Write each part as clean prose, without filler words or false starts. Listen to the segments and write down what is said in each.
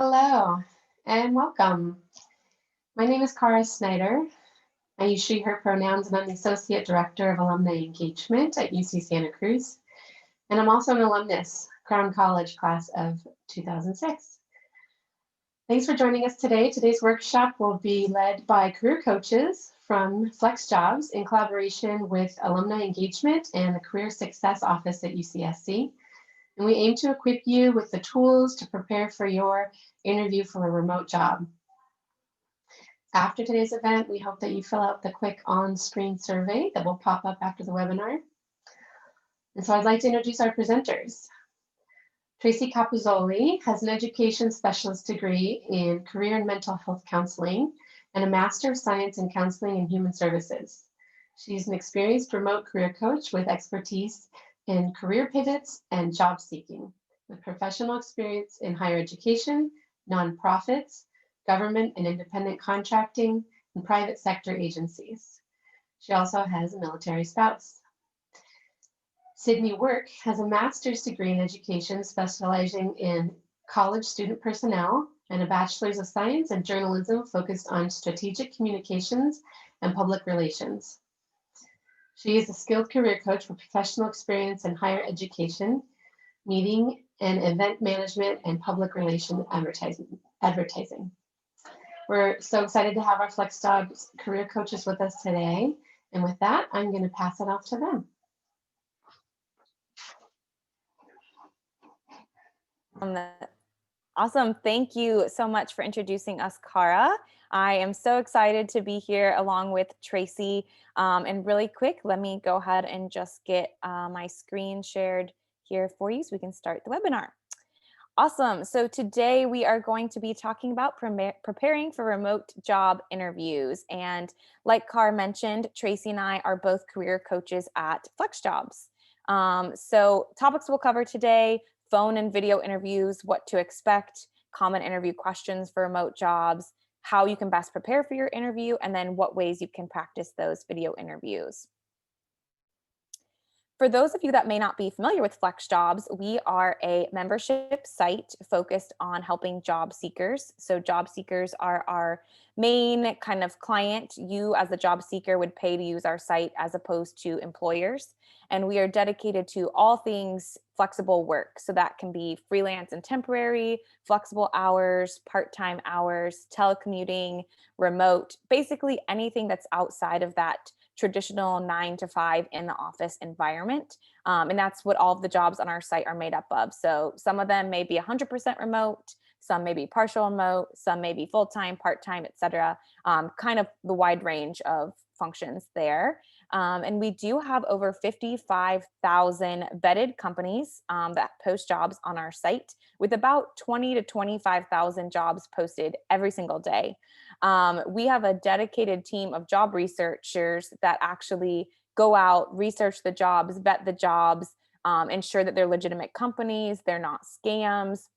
Hello and welcome. My name is Cara Snyder. I use she, her pronouns, and I'm the Associate Director of Alumni Engagement at UC Santa Cruz. And I'm also an alumnus, Crown College class of 2006. Thanks for joining us today. Today's workshop will be led by career coaches from FlexJobs in collaboration with Alumni Engagement and the Career Success Office at UCSC. And we aim to equip you with the tools to prepare for your interview for a remote job. After today's event, we hope that you fill out the quick on-screen survey that will pop up after the webinar. And so I'd like to introduce our presenters. Tracy Capozzoli has an education specialist degree in career and mental health counseling and a Master of Science in Counseling and Human Services. She's an experienced remote career coach with expertise in career pivots and job seeking, with professional experience in higher education, nonprofits, government and independent contracting, and private sector agencies. She also has a military spouse. Cidnye Work has a master's degree in education specializing in college student personnel and a bachelor's of science in journalism focused on strategic communications and public relations. She is a skilled career coach for professional experience in higher education, meeting and event management, and public relation advertising. We're so excited to have our FlexJobs career coaches with us today. And with that, I'm going to pass it off to them. Awesome. Thank you so much for introducing us, Cara. I am so excited to be here along with Tracy. And really quick, let me go ahead and just get my screen shared here for you so we can start the webinar. Awesome. So today we are going to be talking about preparing for remote job interviews. And like Cara mentioned, Tracy and I are both career coaches at FlexJobs. So topics we'll cover today: phone and video interviews, what to expect, common interview questions for remote jobs, how you can best prepare for your interview, and then what ways you can practice those video interviews. For those of you that may not be familiar with FlexJobs, we are a membership site focused on helping job seekers. So job seekers are our main kind of client. You as the job seeker would pay to use our site as opposed to employers. And we are dedicated to all things flexible work. So that can be freelance and temporary, flexible hours, part-time hours, telecommuting, remote, basically anything that's outside of that traditional 9 to 5 in the office environment. And that's what all of the jobs on our site are made up of. So some of them may be 100% remote, some may be partial remote, some may be full-time, part-time, et cetera. Kind of the wide range of functions there. And we do have over 55,000 vetted companies that post jobs on our site, with about 20 to 25,000 jobs posted every single day. We have a dedicated team of job researchers that actually go out, research the jobs, vet the jobs, ensure that they're legitimate companies, they're not scams.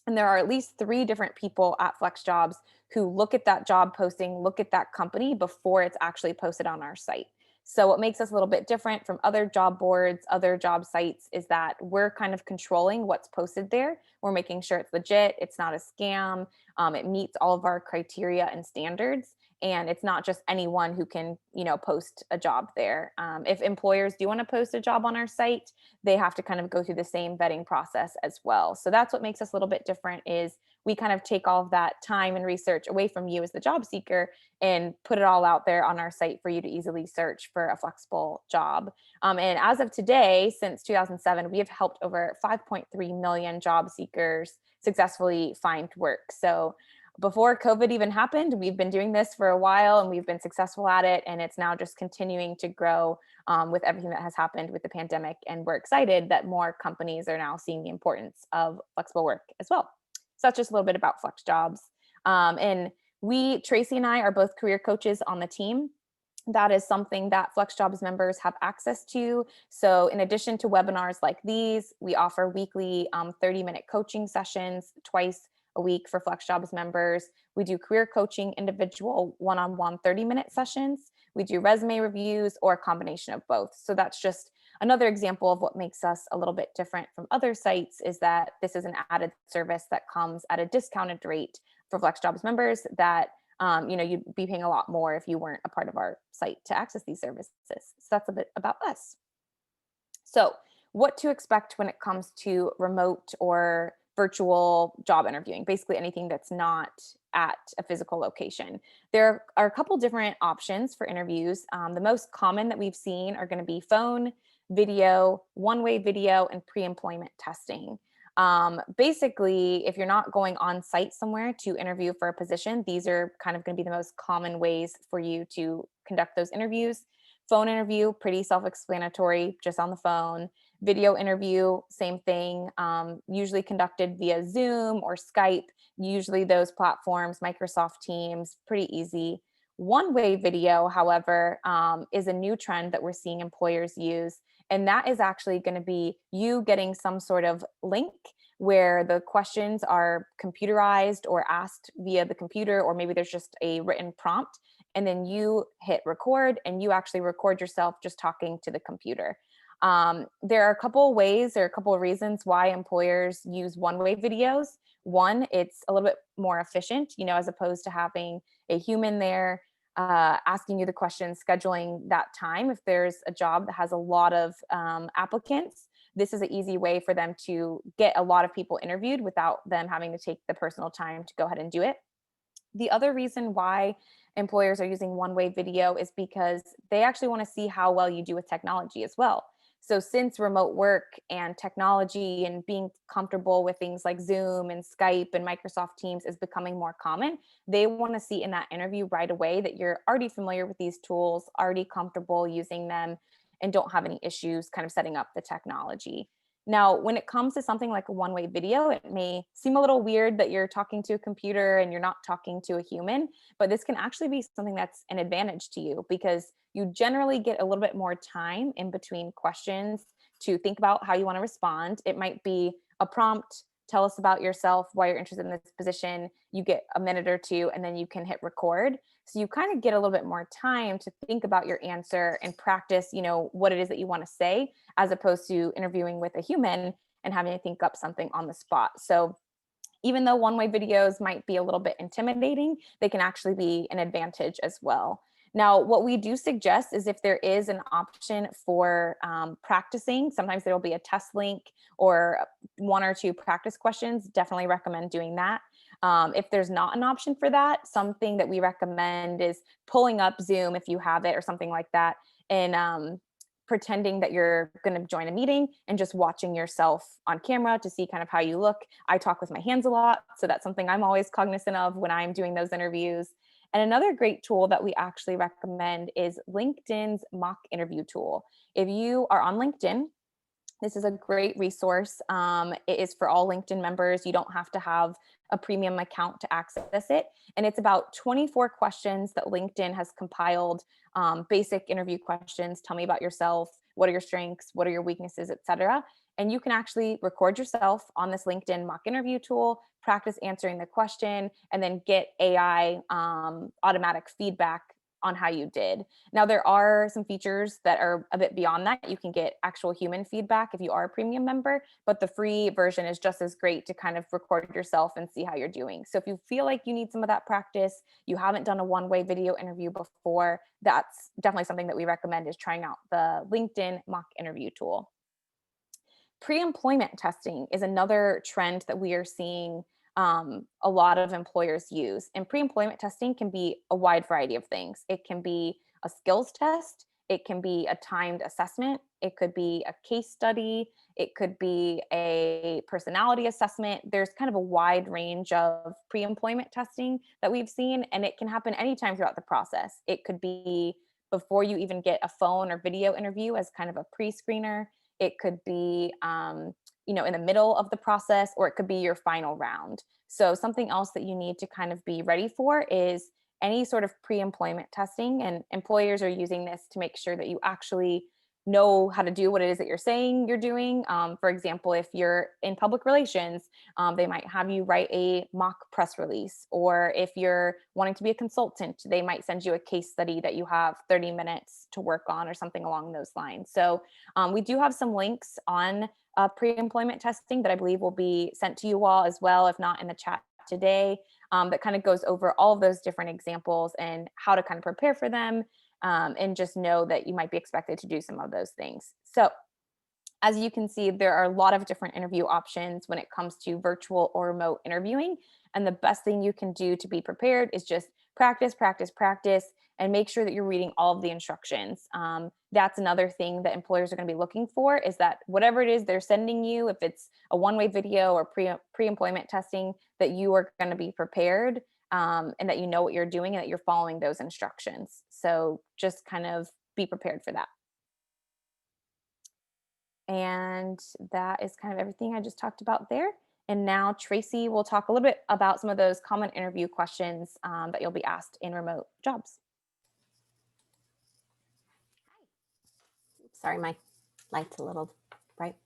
And there are at least 3 different people at FlexJobs who look at that job posting, look at that company before it's actually posted on our site. So what makes us a little bit different from other job boards, other job sites, is that we're kind of controlling what's posted there. We're making sure it's legit, it's not a scam, it meets all of our criteria and standards. And it's not just anyone who can, post a job there. If employers do want to post a job on our site, they have to kind of go through the same vetting process as well. So that's what makes us a little bit different, is we kind of take all of that time and research away from you as the job seeker and put it all out there on our site for you to easily search for a flexible job. And as of today, since 2007, we have helped over 5.3 million job seekers successfully find work. So before COVID even happened, we've been doing this for a while and we've been successful at it. And it's now just continuing to grow with everything that has happened with the pandemic. And we're excited that more companies are now seeing the importance of flexible work as well. So that's just a little bit about FlexJobs. And Tracy and I are both career coaches on the team. That is something that FlexJobs members have access to. So in addition to webinars like these, we offer weekly 30-minute coaching sessions twice a week for FlexJobs members. We do career coaching, individual one-on-one 30-minute sessions. We do resume reviews or a combination of both. So that's just Another example of what makes us a little bit different from other sites is that this is an added service that comes at a discounted rate for FlexJobs members that you'd be paying a lot more if you weren't a part of our site to access these services. So that's a bit about us. So, what to expect when it comes to remote or virtual job interviewing, basically anything that's not at a physical location. There are a couple different options for interviews. The most common that we've seen are going to be phone, video, one-way video, and pre-employment testing. Basically, if you're not going on site somewhere to interview for a position, these are kind of going to be the most common ways for you to conduct those interviews. Phone interview, pretty self-explanatory, just on the phone. Video interview, same thing, usually conducted via Zoom or Skype, usually those platforms, Microsoft Teams, pretty easy. One-way video, however, is a new trend that we're seeing employers use. And that is actually going to be you getting some sort of link where the questions are computerized or asked via the computer, or maybe there's just a written prompt. And then you hit record and you actually record yourself just talking to the computer. There are a couple of ways, there are a couple of reasons why employers use one-way videos. One, it's a little bit more efficient, as opposed to having a human there asking you the questions, scheduling that time. If there's a job that has a lot of applicants, this is an easy way for them to get a lot of people interviewed without them having to take the personal time to go ahead and do it. The other reason why employers are using one-way video is because they actually want to see how well you do with technology as well. So since remote work and technology and being comfortable with things like Zoom and Skype and Microsoft Teams is becoming more common, they want to see in that interview right away that you're already familiar with these tools, already comfortable using them, and don't have any issues kind of setting up the technology. Now, when it comes to something like a one-way video, it may seem a little weird that you're talking to a computer and you're not talking to a human, but this can actually be something that's an advantage to you because you generally get a little bit more time in between questions to think about how you want to respond. It might be a prompt, tell us about yourself, why you're interested in this position. You get a minute or two and then you can hit record. So you kind of get a little bit more time to think about your answer and practice, what it is that you want to say, as opposed to interviewing with a human and having to think up something on the spot. So even though one-way videos might be a little bit intimidating, they can actually be an advantage as well. Now, what we do suggest is if there is an option for practicing, sometimes there will be a test link or one or two practice questions, definitely recommend doing that. If there's not an option for that, something that we recommend is pulling up Zoom if you have it or something like that, and pretending that you're going to join a meeting and just watching yourself on camera to see kind of how you look. I talk with my hands a lot, so that's something I'm always cognizant of when I'm doing those interviews. And another great tool that we actually recommend is LinkedIn's mock interview tool. If you are on LinkedIn, this is a great resource. It is for all LinkedIn members. You don't have to have a premium account to access it. And it's about 24 questions that LinkedIn has compiled, basic interview questions. Tell me about yourself. What are your strengths? What are your weaknesses, et cetera. And you can actually record yourself on this LinkedIn mock interview tool, practice answering the question, and then get AI automatic feedback on how you did. Now, there are some features that are a bit beyond that. You can get actual human feedback if you are a premium member, but the free version is just as great to kind of record yourself and see how you're doing. So if you feel like you need some of that practice, you haven't done a one-way video interview before, that's definitely something that we recommend is trying out the LinkedIn mock interview tool. Pre-employment testing is another trend that we are seeing a lot of employers use. And pre-employment testing can be a wide variety of things. It can be a skills test. It can be a timed assessment. It could be a case study. It could be a personality assessment. There's kind of a wide range of pre-employment testing that we've seen, and it can happen anytime throughout the process. It could be before you even get a phone or video interview as kind of a pre-screener. It could be in the middle of the process, or it could be your final round. So something else that you need to kind of be ready for is any sort of pre-employment testing, and employers are using this to make sure that you actually know how to do what it is that you're saying you're doing. For example, if you're in public relations, they might have you write a mock press release, or if you're wanting to be a consultant, they might send you a case study that you have 30 minutes to work on or something along those lines. So we do have some links on pre-employment testing that I believe will be sent to you all as well, if not in the chat today, that kind of goes over all of those different examples and how to kind of prepare for them, and just know that you might be expected to do some of those things. So as you can see, there are a lot of different interview options when it comes to virtual or remote interviewing. And the best thing you can do to be prepared is just practice, practice, practice, and make sure that you're reading all of the instructions. That's another thing that employers are going to be looking for, is that whatever it is they're sending you, if it's a one-way video or pre-employment testing, that you are going to be prepared, and that you know what you're doing and that you're following those instructions. So just kind of be prepared for that. And that is kind of everything I just talked about there. And now Tracy will talk a little bit about some of those common interview questions that you'll be asked in remote jobs. Sorry, my light's a little bright.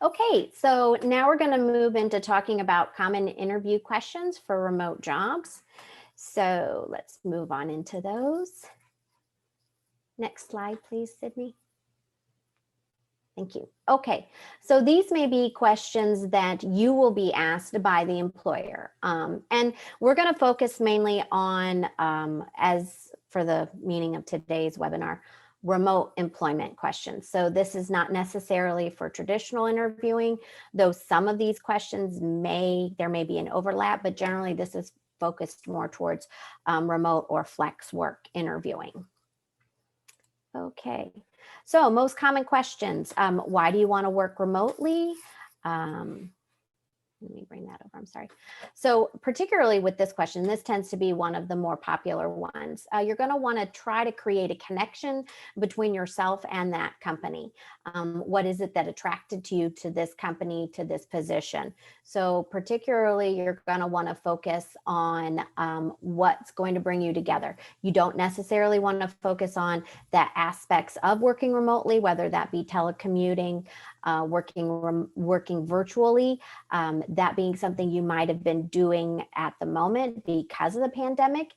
Okay, so now we're going to move into talking about common interview questions for remote jobs. So let's move on into those. Next slide, please, Cidnye. Thank you. Okay, so these may be questions that you will be asked by the employer. And we're going to focus mainly on, as for the meaning of today's webinar, remote employment questions. So this is not necessarily for traditional interviewing, though some of these questions there may be an overlap, but generally this is focused more towards remote or flex work interviewing. Okay, so most common questions. Why do you want to work remotely? Let me bring that over, I'm sorry. So particularly with this question, this tends to be one of the more popular ones. You're going to want to try to create a connection between yourself and that company. What is it that attracted you to this company, to this position? So particularly, you're going to want to focus on what's going to bring you together. You don't necessarily want to focus on the aspects of working remotely, whether that be telecommuting, working virtually, that being something you might have been doing at the moment because of the pandemic,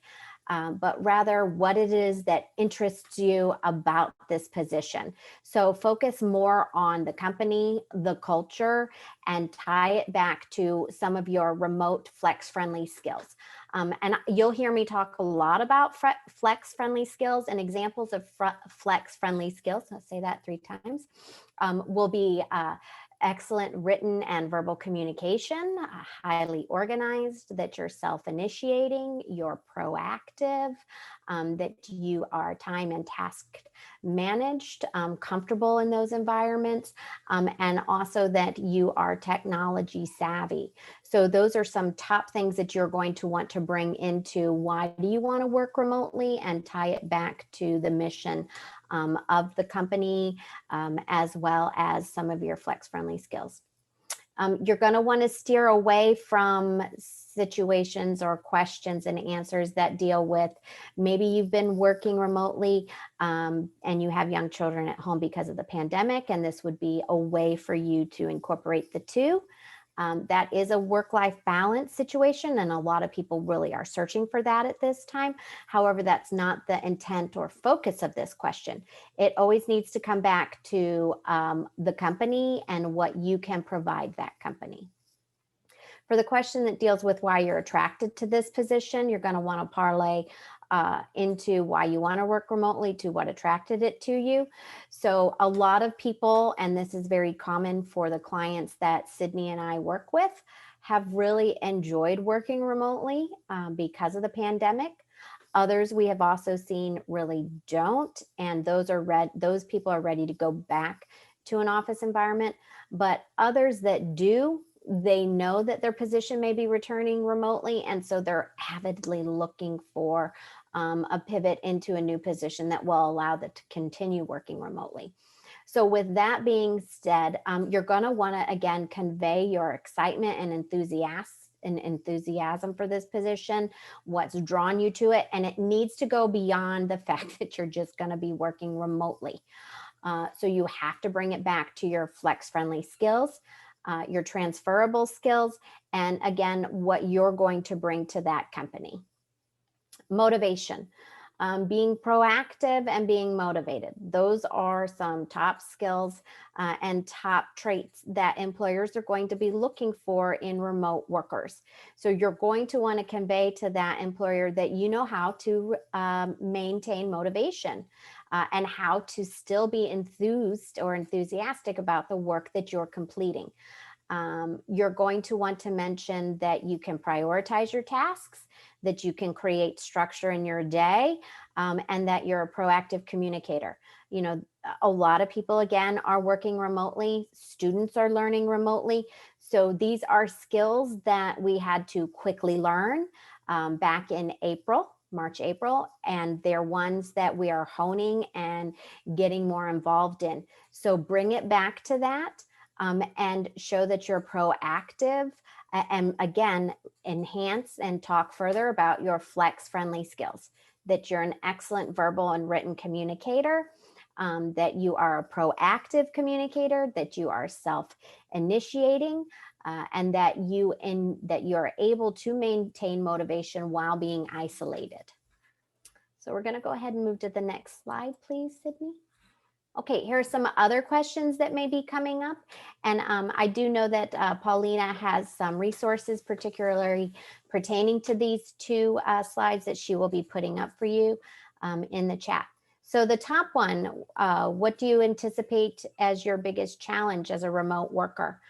but rather what it is that interests you about this position. So focus more on the company, the culture, and tie it back to some of your remote flex-friendly skills. And you'll hear me talk a lot about flex-friendly skills, and examples of flex-friendly skills, I'll say that 3 times, will be excellent written and verbal communication, highly organized, that you're self-initiating, you're proactive, that you are time and task managed, comfortable in those environments, and also that you are technology savvy. So those are some top things that you're going to want to bring into why do you want to work remotely, and tie it back to the mission of the company, as well as some of your flex-friendly skills. You're going to want to steer away from situations or questions and answers that deal with maybe you've been working remotely and you have young children at home because of the pandemic, and this would be a way for you to incorporate the two. That is a work-life balance situation, and a lot of people really are searching for that at this time. However, that's not the intent or focus of this question. It always needs to come back to the company and what you can provide that company. For the question that deals with why you're attracted to this position, you're going to want to parlay into why you want to work remotely to what attracted it to you. So a lot of people, and this is very common for the clients that Cidnye and I work with, have really enjoyed working remotely because of the pandemic. Others we have also seen really don't, and those people are ready to go back to an office environment. But others that do, they know that their position may be returning remotely, and so they're avidly looking for a pivot into a new position that will allow them to continue working remotely. So with that being said, you're going to want to, again, convey your excitement and enthusiasm for this position, what's drawn you to it, and it needs to go beyond the fact that you're just going to be working remotely. So you have to bring it back to your flex-friendly skills, your transferable skills, and again, what you're going to bring to that company. Motivation. Being proactive and being motivated. Those are some top skills and top traits that employers are going to be looking for in remote workers. So you're going to want to convey to that employer that you know how to maintain motivation and how to still be enthused or enthusiastic about the work that you're completing. You're going to want to mention that you can prioritize your tasks, that you can create structure in your day, and that you're a proactive communicator. You know, a lot of people, again, are working remotely. Students are learning remotely. So these are skills that we had to quickly learn back in March, April, and they're ones that we are honing and getting more involved in. So bring it back to that. And show that you're proactive, and again, enhance and talk further about your flex-friendly skills, that you're an excellent verbal and written communicator, that you are a proactive communicator, that you are self-initiating, and that you are able to maintain motivation while being isolated. So we're going to go ahead and move to the next slide, please, Cidnye. Okay, here are some other questions that may be coming up. And I do know that Paulina has some resources, particularly pertaining to these two slides that she will be putting up for you in the chat. So the top one, what do you anticipate as your biggest challenge as a remote worker?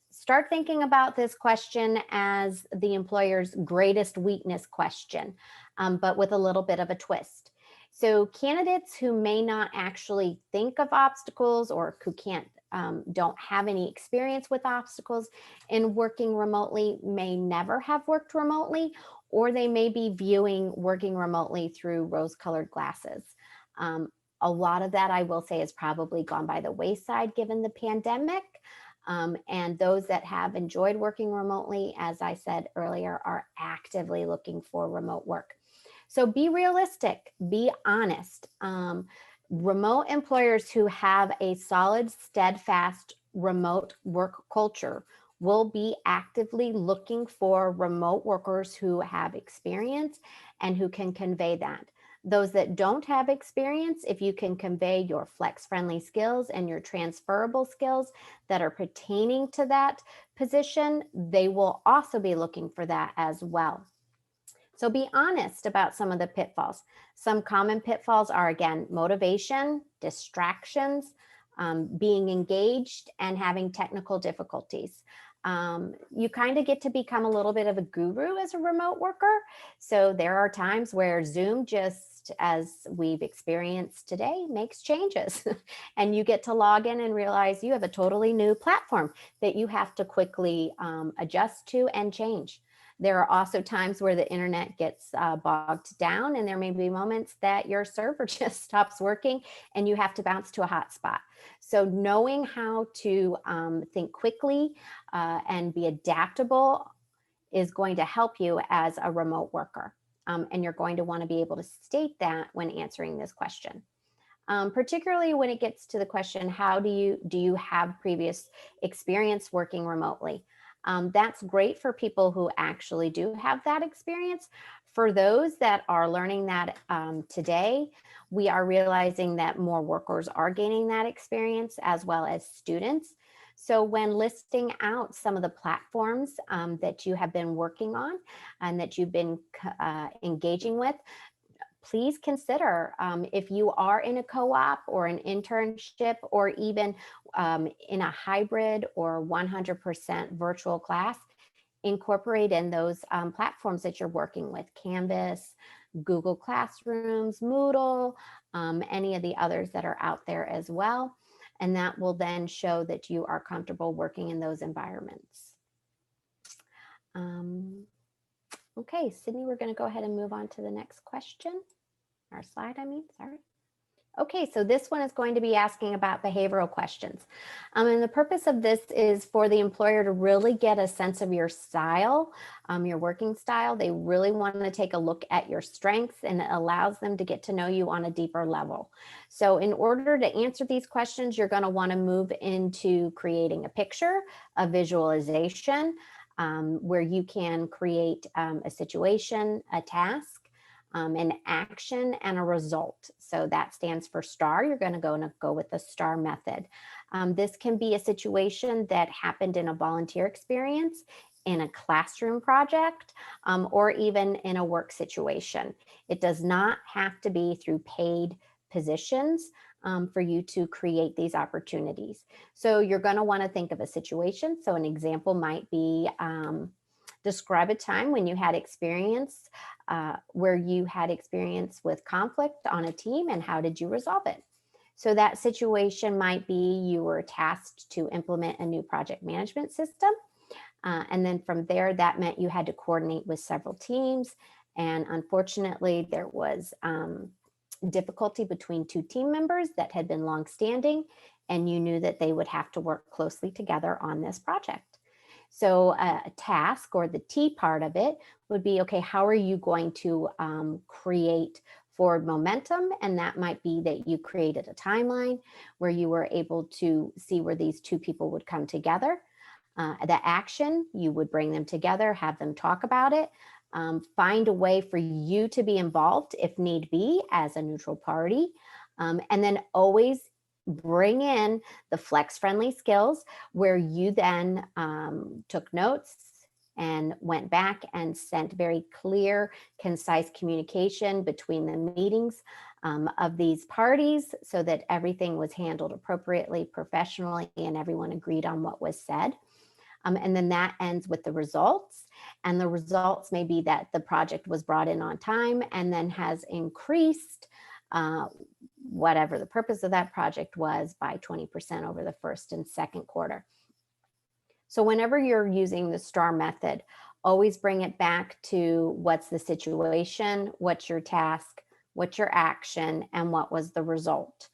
Start thinking about this question as the employer's greatest weakness question, but with a little bit of a twist. So candidates who may not actually think of obstacles or who don't have any experience with obstacles in working remotely may never have worked remotely, or they may be viewing working remotely through rose-colored glasses. A lot of that, I will say, has probably gone by the wayside given the pandemic. And those that have enjoyed working remotely, as I said earlier, are actively looking for remote work. So be realistic, be honest. Remote employers who have a solid, steadfast remote work culture will be actively looking for remote workers who have experience and who can convey that. Those that don't have experience, if you can convey your flex-friendly skills and your transferable skills that are pertaining to that position, they will also be looking for that as well. So be honest about some of the pitfalls. Some common pitfalls are, again, motivation, distractions, being engaged, and having technical difficulties. You kind of get to become a little bit of a guru as a remote worker. So there are times where Zoom, just as we've experienced today, makes changes. And you get to log in and realize you have a totally new platform that you have to quickly adjust to and change. There are also times where the internet gets bogged down, and there may be moments that your server just stops working and you have to bounce to a hotspot. So knowing how to think quickly and be adaptable is going to help you as a remote worker. And you're going to want to be able to state that when answering this question. Particularly when it gets to the question, how do you have previous experience working remotely? That's great for people who actually do have that experience. For those that are learning that today, we are realizing that more workers are gaining that experience as well as students. So when listing out some of the platforms that you have been working on and that you've been engaging with, please consider if you are in a co-op or an internship or even in a hybrid or 100% virtual class, incorporate in those platforms that you're working with, Canvas, Google Classrooms, Moodle, any of the others that are out there as well. And that will then show that you are comfortable working in those environments. Okay, Cidnye, we're going to go ahead and move on to the next question. Our slide, sorry. Okay, so this one is going to be asking about behavioral questions. And the purpose of this is for the employer to really get a sense of your style, your working style. They really want to take a look at your strengths, and it allows them to get to know you on a deeper level. So in order to answer these questions, you're going to want to move into creating a picture, a visualization, where you can create a situation, a task, an action, and a result. So that stands for STAR. You're going to go with the STAR method. This can be a situation that happened in a volunteer experience, in a classroom project, or even in a work situation. It does not have to be through paid positions for you to create these opportunities. So you're going to want to think of a situation. So an example might be describe a time when you had experience where you had experience with conflict on a team, and how did you resolve it? So that situation might be you were tasked to implement a new project management system. And then from there, that meant you had to coordinate with several teams. And unfortunately, there was difficulty between two team members that had been longstanding, and you knew that they would have to work closely together on this project. So a task, or the T part of it, would be, okay, how are you going to create forward momentum? And that might be that you created a timeline where you were able to see where these two people would come together. The action, you would bring them together, have them talk about it, find a way for you to be involved if need be as a neutral party, and then always bring in the flex friendly skills, where you then took notes and went back and sent very clear, concise communication between the meetings of these parties, so that everything was handled appropriately, professionally, and everyone agreed on what was said. And then that ends with the results. And the results may be that the project was brought in on time and then has increased whatever the purpose of that project was by 20% over the first and second quarter. So whenever you're using the STAR method, always bring it back to what's the situation, what's your task, what's your action, and what was the result.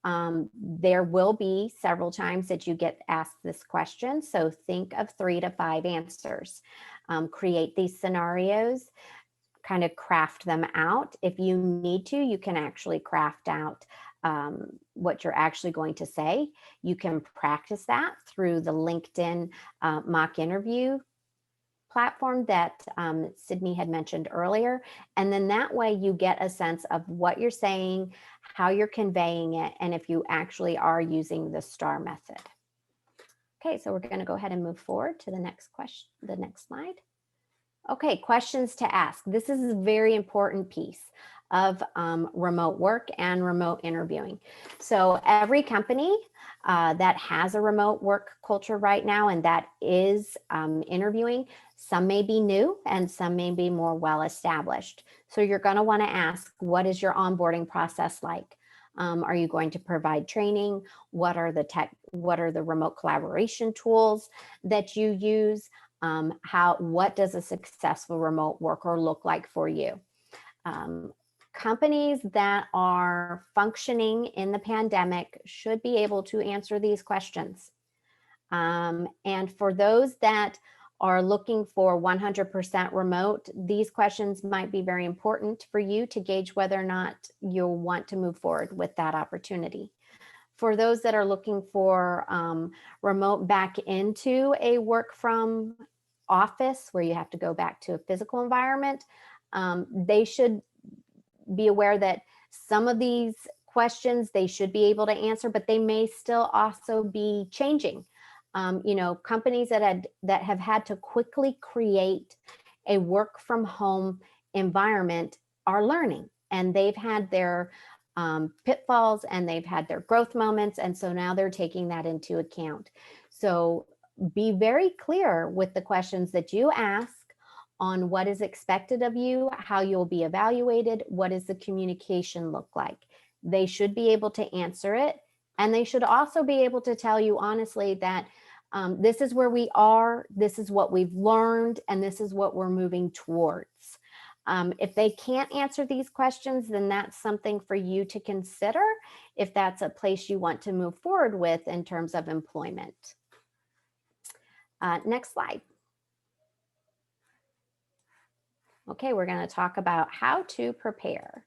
There will be several times that you get asked this question, so think of 3 to 5 answers. Create these scenarios, kind of craft them out. If you need to, you can actually craft out what you're actually going to say. You can practice that through the LinkedIn mock interview platform that Cidnye had mentioned earlier. And then that way you get a sense of what you're saying, how you're conveying it, and if you actually are using the STAR method. Okay, so we're going to go ahead and move forward to the next question, the next slide. Okay, questions to ask. This is a very important piece of remote work and remote interviewing. So every company that has a remote work culture right now, and that is interviewing, some may be new and some may be more well established. So you're going to want to ask, what is your onboarding process like? Are you going to provide training? What are the remote collaboration tools that you use? What does a successful remote worker look like for you? Companies that are functioning in the pandemic should be able to answer these questions. And for those that are looking for 100% remote, these questions might be very important for you to gauge whether or not you'll want to move forward with that opportunity. For those that are looking for remote back into a work from office where you have to go back to a physical environment, they should be aware that some of these questions they should be able to answer, but they may still also be changing. Companies that have had to quickly create a work from home environment are learning, and they've had their pitfalls and they've had their growth moments. And so now they're taking that into account. So be very clear with the questions that you ask on what is expected of you, how you'll be evaluated, what does the communication look like. They should be able to answer it. And they should also be able to tell you honestly that this is where we are, this is what we've learned, and this is what we're moving towards. If they can't answer these questions, then that's something for you to consider if that's a place you want to move forward with in terms of employment. Next slide. Okay, we're going to talk about how to prepare.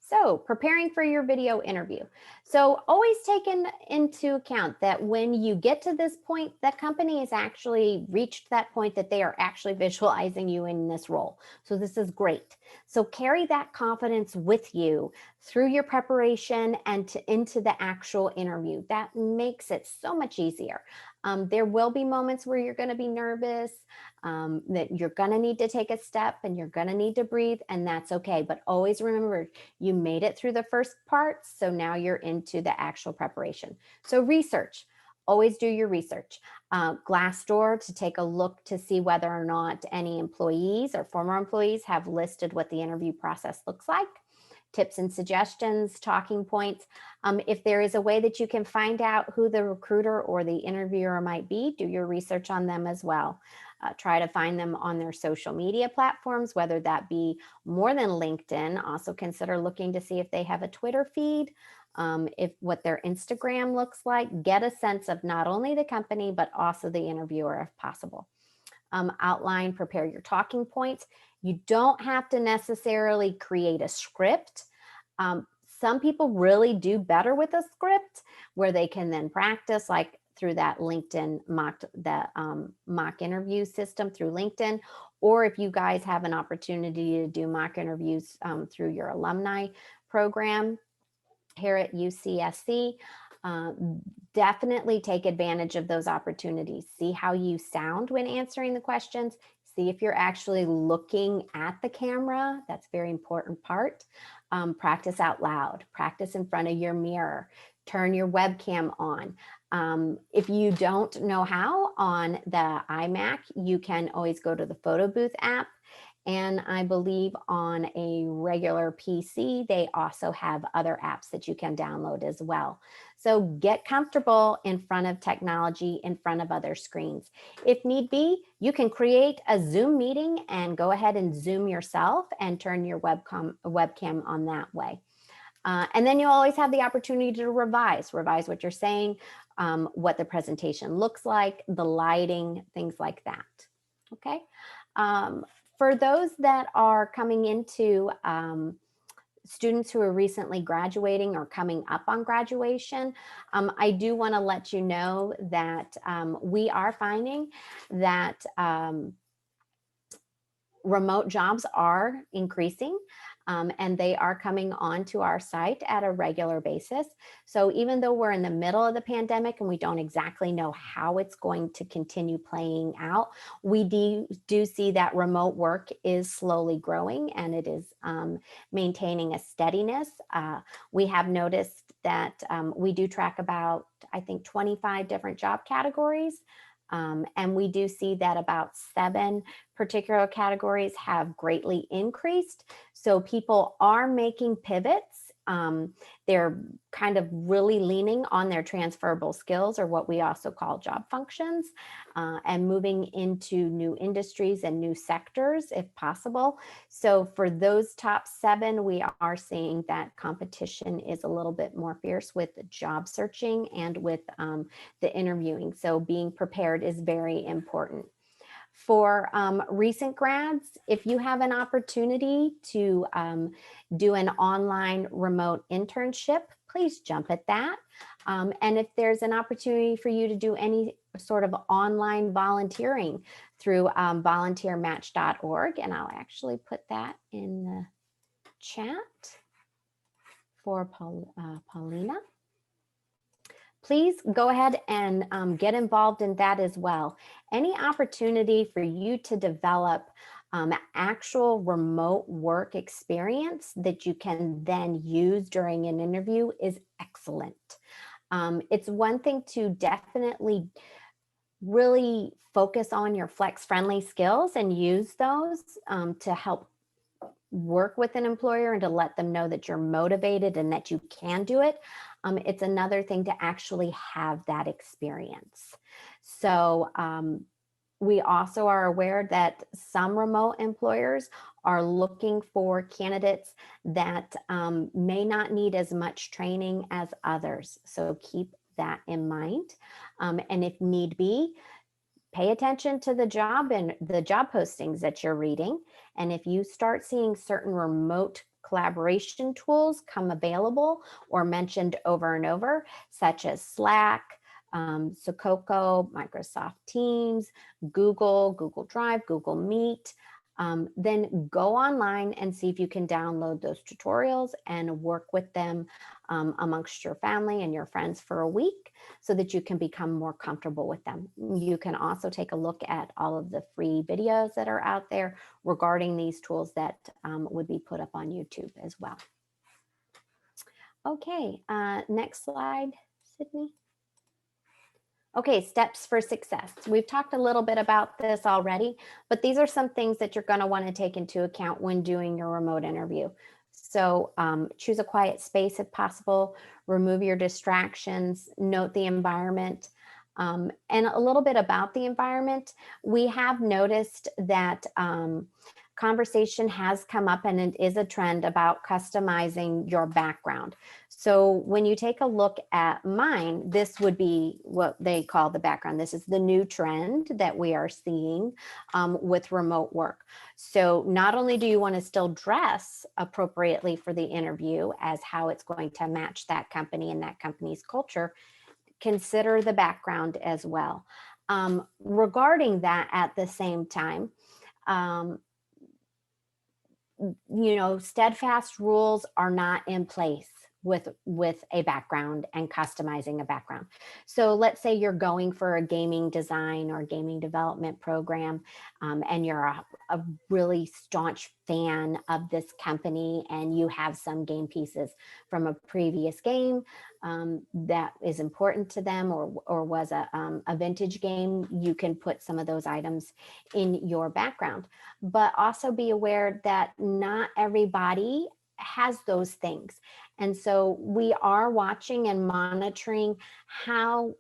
So preparing for your video interview. So always take into account that when you get to this point, that company has actually reached that point that they are actually visualizing you in this role. So this is great. So carry that confidence with you through your preparation and into the actual interview. That makes it so much easier. There will be moments where you're going to be nervous, that you're going to need to take a step and you're going to need to breathe, and that's okay. But always remember, you made it through the first part, so now you're into the actual preparation. So research, always do your research. Glassdoor, to take a look to see whether or not any employees or former employees have listed what the interview process looks like. Tips and suggestions, talking points. If there is a way that you can find out who the recruiter or the interviewer might be, do your research on them as well. Try to find them on their social media platforms, whether that be more than LinkedIn. Also consider looking to see if they have a Twitter feed, if what their Instagram looks like. Get a sense of not only the company, but also the interviewer if possible. Outline, prepare your talking points. You don't have to necessarily create a script. Some people really do better with a script where they can then practice, like through that LinkedIn mock interview system through LinkedIn, or if you guys have an opportunity to do mock interviews through your alumni program here at UCSC, definitely take advantage of those opportunities. See how you sound when answering the questions. See if you're actually looking at the camera. That's a very important part. Practice out loud. Practice in front of your mirror. Turn your webcam on. If you don't know how on the iMac, you can always go to the photo booth app. And I believe on a regular PC, they also have other apps that you can download as well. So get comfortable in front of technology, in front of other screens. If need be, you can create a Zoom meeting and go ahead and Zoom yourself and turn your webcam on that way. And then you always have the opportunity to revise what you're saying, what the presentation looks like, the lighting, things like that. Okay. For those that are coming into students who are recently graduating or coming up on graduation, I do want to let you know that we are finding that remote jobs are increasing. And they are coming onto our site at a regular basis. So even though we're in the middle of the pandemic and we don't exactly know how it's going to continue playing out, we do see that remote work is slowly growing and it is maintaining a steadiness. We have noticed that we do track about, I think, 25 different job categories. And we do see that about 7 particular categories have greatly increased. So people are making pivots. They're kind of really leaning on their transferable skills, or what we also call job functions, and moving into new industries and new sectors if possible. So for those top 7, we are seeing that competition is a little bit more fierce with job searching and with the interviewing. So being prepared is very important. For recent grads, if you have an opportunity to do an online remote internship, please jump at that. And if there's an opportunity for you to do any sort of online volunteering through volunteermatch.org, and I'll actually put that in the chat for Paulina. Please go ahead and get involved in that as well. Any opportunity for you to develop actual remote work experience that you can then use during an interview is excellent. It's one thing to definitely really focus on your flex-friendly skills and use those to help work with an employer and to let them know that you're motivated and that you can do it. It's another thing to actually have that experience. So we also are aware that some remote employers are looking for candidates that may not need as much training as others. So keep that in mind. And if need be, pay attention to the job and the job postings that you're reading. And if you start seeing certain remote collaboration tools come available or mentioned over and over, such as Slack, Sococo, Microsoft Teams, Google Drive, Google Meet, then go online and see if you can download those tutorials and work with them amongst your family and your friends for a week so that you can become more comfortable with them. You can also take a look at all of the free videos that are out there regarding these tools that would be put up on YouTube as well. Okay, next slide, Cidnye. Okay, steps for success. We've talked a little bit about this already, but these are some things that you're going to want to take into account when doing your remote interview. So choose a quiet space if possible, remove your distractions, note the environment, and a little bit about the environment. We have noticed that conversation has come up, and it is a trend about customizing your background. So when you take a look at mine, this would be what they call the background. This is the new trend that we are seeing with remote work. So not only do you want to still dress appropriately for the interview as how it's going to match that company and that company's culture, consider the background as well. Regarding that, at the same time, steadfast rules are not in place with a background and customizing a background. So let's say you're going for a gaming design or gaming development program, and you're a really staunch fan of this company, and you have some game pieces from a previous game that is important to them, or was a vintage game. You can put some of those items in your background, but also be aware that not everybody has those things. And so we are watching and monitoring how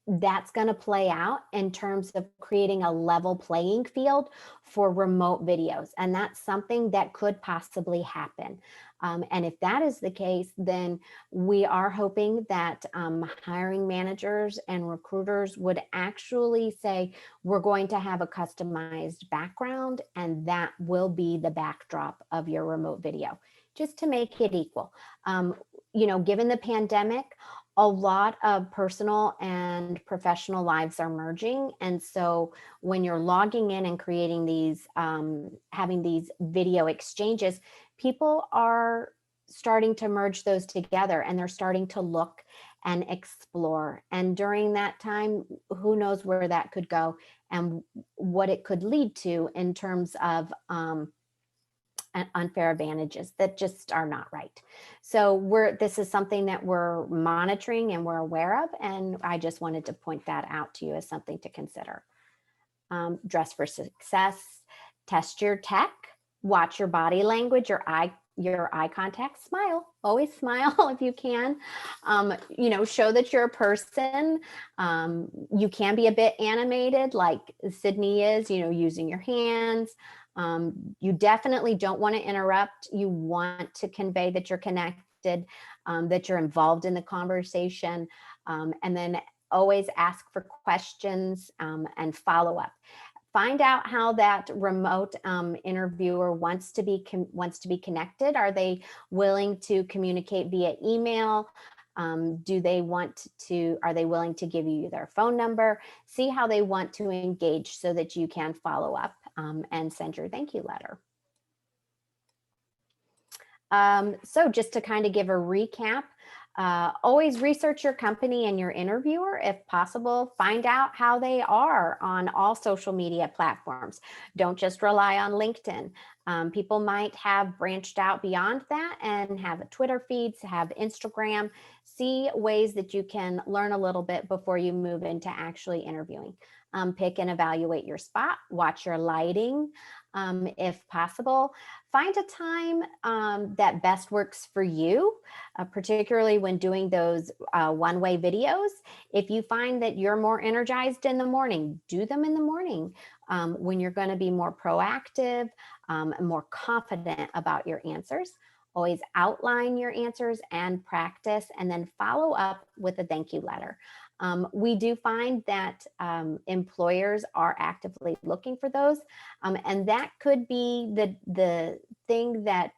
that's going to play out in terms of creating a level playing field for remote videos. And that's something that could possibly happen. And if that is the case, then we are hoping that hiring managers and recruiters would actually say, we're going to have a customized background, and that will be the backdrop of your remote video, just to make it equal. Given the pandemic, a lot of personal and professional lives are merging. And so when you're logging in and creating these, having these video exchanges, people are starting to merge those together, and they're starting to look and explore. And during that time, who knows where that could go and what it could lead to in terms of unfair advantages that just are not right. So this is something that we're monitoring and we're aware of, and I just wanted to point that out to you as something to consider. Dress for success, test your tech, watch your body language, your eye contact, smile, always smile if you can. Show that you're a person. You can be a bit animated like Cidnye is, using your hands. You definitely don't want to interrupt. You want to convey that you're connected, that you're involved in the conversation, and then always ask for questions and follow up. Find out how that remote interviewer wants to be connected. Are they willing to communicate via email? Are they willing to give you their phone number? See how they want to engage so that you can follow up and send your thank you letter. So just to kind of give a recap, always research your company and your interviewer if possible. Find out how they are on all social media platforms. Don't just rely on LinkedIn. People might have branched out beyond that and have a Twitter feeds, have Instagram. See ways that you can learn a little bit before you move into actually interviewing. Pick and evaluate your spot, watch your lighting, if possible. Find a time that best works for you, particularly when doing those one-way videos. If you find that you're more energized in the morning, do them in the morning when you're going to be more proactive, more confident about your answers. Always outline your answers and practice, and then follow up with a thank you letter. We do find that employers are actively looking for those, and that could be the thing that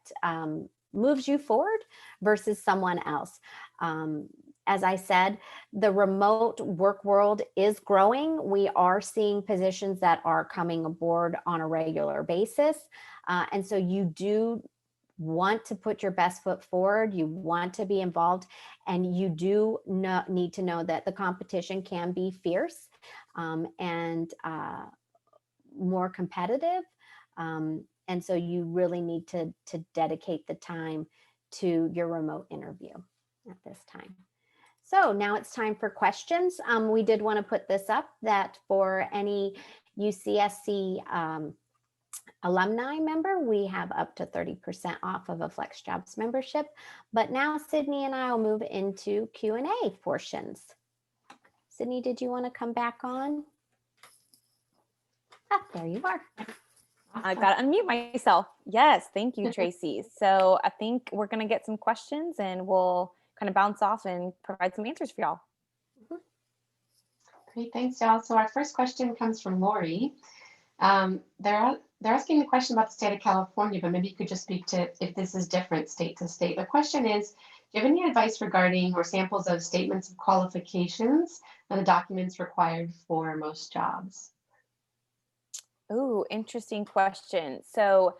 moves you forward versus someone else. As I said, the remote work world is growing. We are seeing positions that are coming aboard on a regular basis. And so you do want to put your best foot forward, you want to be involved, and you do need to know that the competition can be fierce and more competitive. And so you really need to dedicate the time to your remote interview at this time. So now it's time for questions. We did want to put this up that for any UCSC alumni member, we have up to 30% off of a FlexJobs membership. But now Cidnye and I will move into Q&A portions. Cidnye, did you want to come back on? Ah, there you are. I got to unmute myself. Yes, thank you, Tracy. So I think we're going to get some questions and we'll kind of bounce off and provide some answers for y'all. Great, thanks, y'all. So our first question comes from Lori. They're asking the question about the state of California, but maybe you could just speak to if this is different state to state. The question is, do you have any advice regarding or samples of statements of qualifications and the documents required for most jobs? Oh, interesting question. So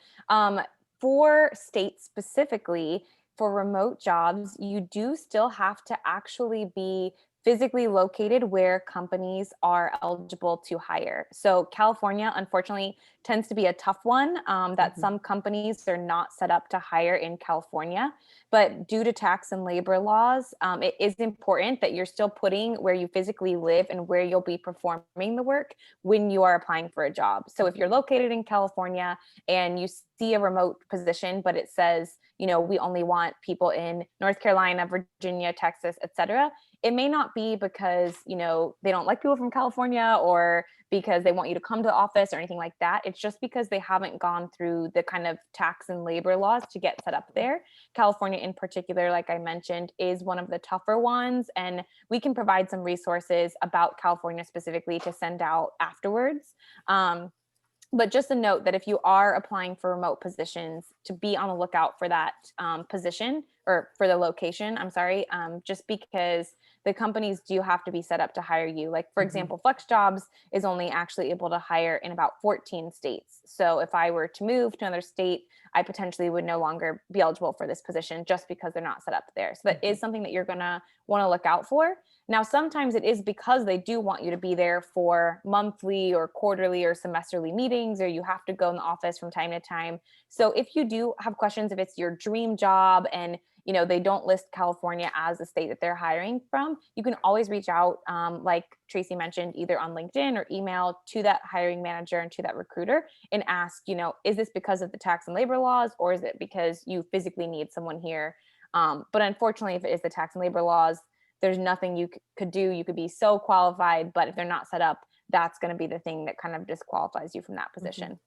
for states specifically, for remote jobs, you do still have to actually be physically located where companies are eligible to hire. So California, unfortunately, tends to be a tough one that some companies are not set up to hire in California. But due to tax and labor laws, it is important that you're still putting where you physically live and where you'll be performing the work when you are applying for a job. So if you're located in California and you see a remote position, but it says, you know, we only want people in North Carolina, Virginia, Texas, etc., it may not be because, you know, they don't like people from California or because they want you to come to the office or anything like that. It's just because they haven't gone through the kind of tax and labor laws to get set up there. California in particular, like I mentioned, is one of the tougher ones. And we can provide some resources about California specifically to send out afterwards. But just a note that if you are applying for remote positions, to be on the lookout for that position or for the location, I'm sorry, just because the companies do have to be set up to hire you. Like, for example, FlexJobs is only actually able to hire in about 14 states. So if I were to move to another state, I potentially would no longer be eligible for this position just because they're not set up there. So that is something that you're going to want to look out for. Now, sometimes it is because they do want you to be there for monthly or quarterly or semesterly meetings, or you have to go in the office from time to time. So if you do have questions, if it's your dream job and you know they don't list California as a state that they're hiring from, you can always reach out, like Tracy mentioned, either on LinkedIn or email to that hiring manager and to that recruiter and ask, you know, is this because of the tax and labor laws, or is it because you physically need someone here? But unfortunately, if it is the tax and labor laws, there's nothing you could do. You could be so qualified, but if they're not set up, that's going to be the thing that kind of disqualifies you from that position.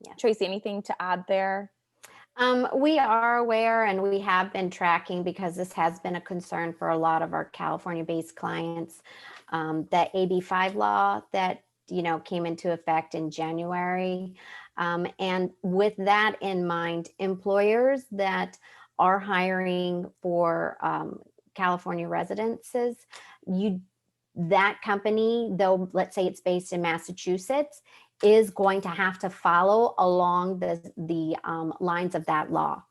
Yeah. Tracy, anything to add there? We are aware, and we have been tracking, because this has been a concern for a lot of our California-based clients, that AB5 law that, you know, came into effect in January. And with that in mind, employers that are hiring for California residences, that company, though let's say it's based in Massachusetts, is going to have to follow along the lines of that law.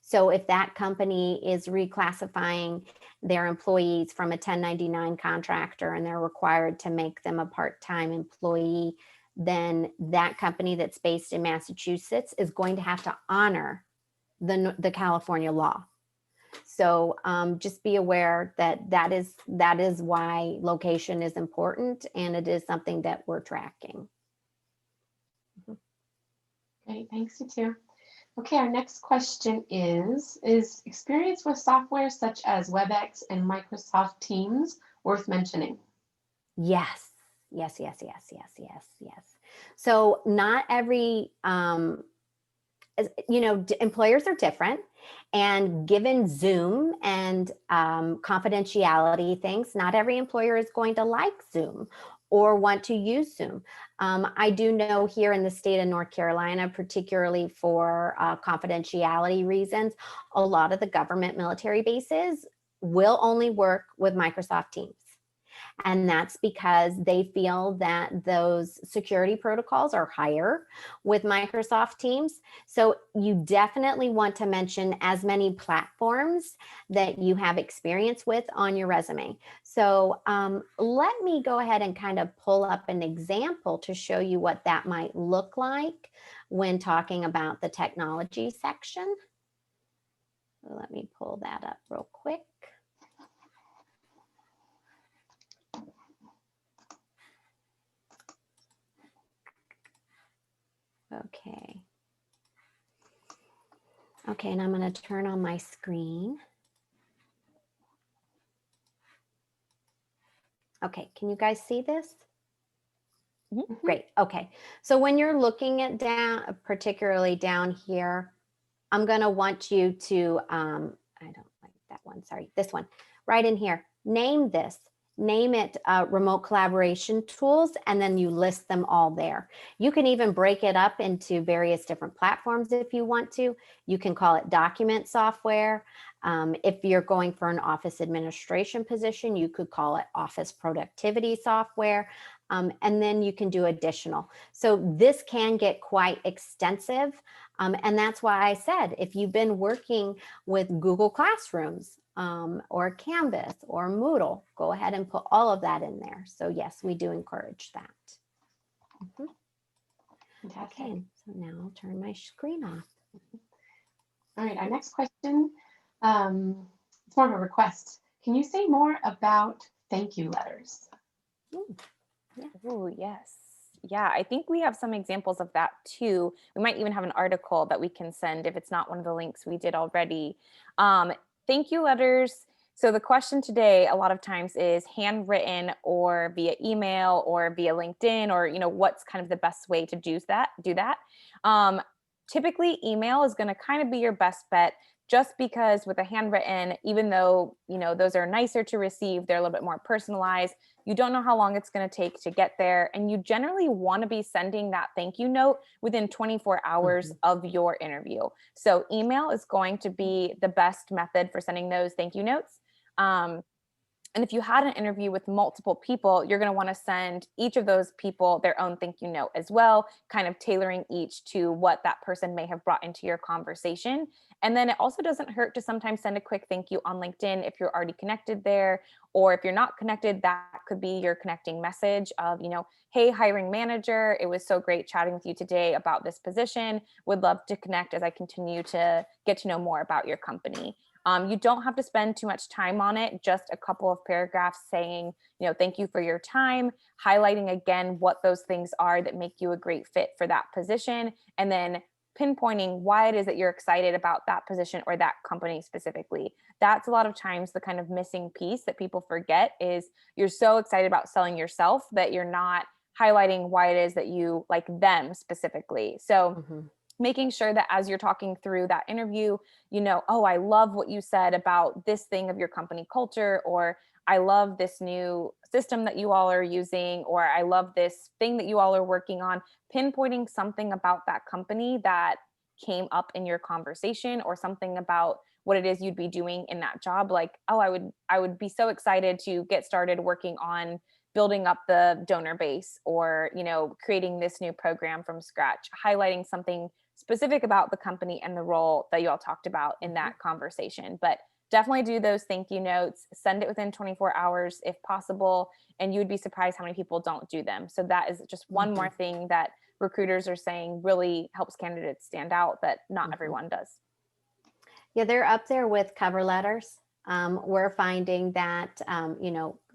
So if that company is reclassifying their employees from a 1099 contractor and they're required to make them a part-time employee, then that company that's based in Massachusetts is going to have to honor the California law. So just be aware that that is why location is important, and it is something that we're tracking. Great, thanks, you too. Okay, our next question is experience with software such as WebEx and Microsoft Teams worth mentioning? Yes, yes, yes, yes, yes, yes, yes. So not every, employers are different, and given Zoom and confidentiality things, not every employer is going to like Zoom or want to use Zoom. I do know here in the state of North Carolina, particularly for confidentiality reasons, a lot of the government military bases will only work with Microsoft Teams. And that's because they feel that those security protocols are higher with Microsoft Teams. So you definitely want to mention as many platforms that you have experience with on your resume. So let me go ahead and kind of pull up an example to show you what that might look like when talking about the technology section. Let me pull that up real quick. Okay. Okay, and I'm going to turn on my screen. Okay, can you guys see this? Mm-hmm. Great. Okay, so when you're looking at down, particularly down here, I'm going to want you to, I don't like that one, sorry, this one, right in here, name this. Name it remote collaboration tools, and then you list them all there. You can even break it up into various different platforms if you want to. You can call it document software. If you're going for an office administration position, you could call it office productivity software. And then you can do additional. So this can get quite extensive. And that's why I said, if you've been working with Google Classrooms, or Canvas or Moodle, go ahead and put all of that in there. So yes, we do encourage that. Okay, so now I'll turn my screen off. All right, our next question, it's more of a request. Can you say more about thank you letters? Yeah. Oh, yes. Yeah, I think we have some examples of that too. We might even have an article that we can send if it's not one of the links we did already. Thank you letters. So the question today a lot of times is handwritten or via email or via LinkedIn, or what's kind of the best way to do that. Typically email is going to kind of be your best bet, just because with a handwritten, even though those are nicer to receive, they're a little bit more personalized. You don't know how long it's going to take to get there. And you generally want to be sending that thank you note within 24 hours of your interview. So email is going to be the best method for sending those thank you notes. And if you had an interview with multiple people, you're going to want to send each of those people their own thank you note as well, kind of tailoring each to what that person may have brought into your conversation. And then it also doesn't hurt to sometimes send a quick thank you on LinkedIn if you're already connected there, or if you're not connected, that could be your connecting message of, hey, hiring manager, it was so great chatting with you today about this position. Would love to connect as I continue to get to know more about your company. You don't have to spend too much time on it, just a couple of paragraphs saying, thank you for your time, highlighting again what those things are that make you a great fit for that position, and then pinpointing why it is that you're excited about that position or that company specifically. That's a lot of times the kind of missing piece that people forget, is you're so excited about selling yourself that you're not highlighting why it is that you like them specifically. So making sure that as you're talking through that interview, oh, I love what you said about this thing of your company culture, or I love this new system that you all are using, or I love this thing that you all are working on, pinpointing something about that company that came up in your conversation, or something about what it is you'd be doing in that job. Like, oh, I would be so excited to get started working on building up the donor base, or, creating this new program from scratch, highlighting something specific about the company and the role that you all talked about in that conversation. But definitely do those thank you notes, send it within 24 hours if possible, and you would be surprised how many people don't do them. So that is just one more thing that recruiters are saying really helps candidates stand out that not everyone does. Yeah, they're up there with cover letters. We're finding that,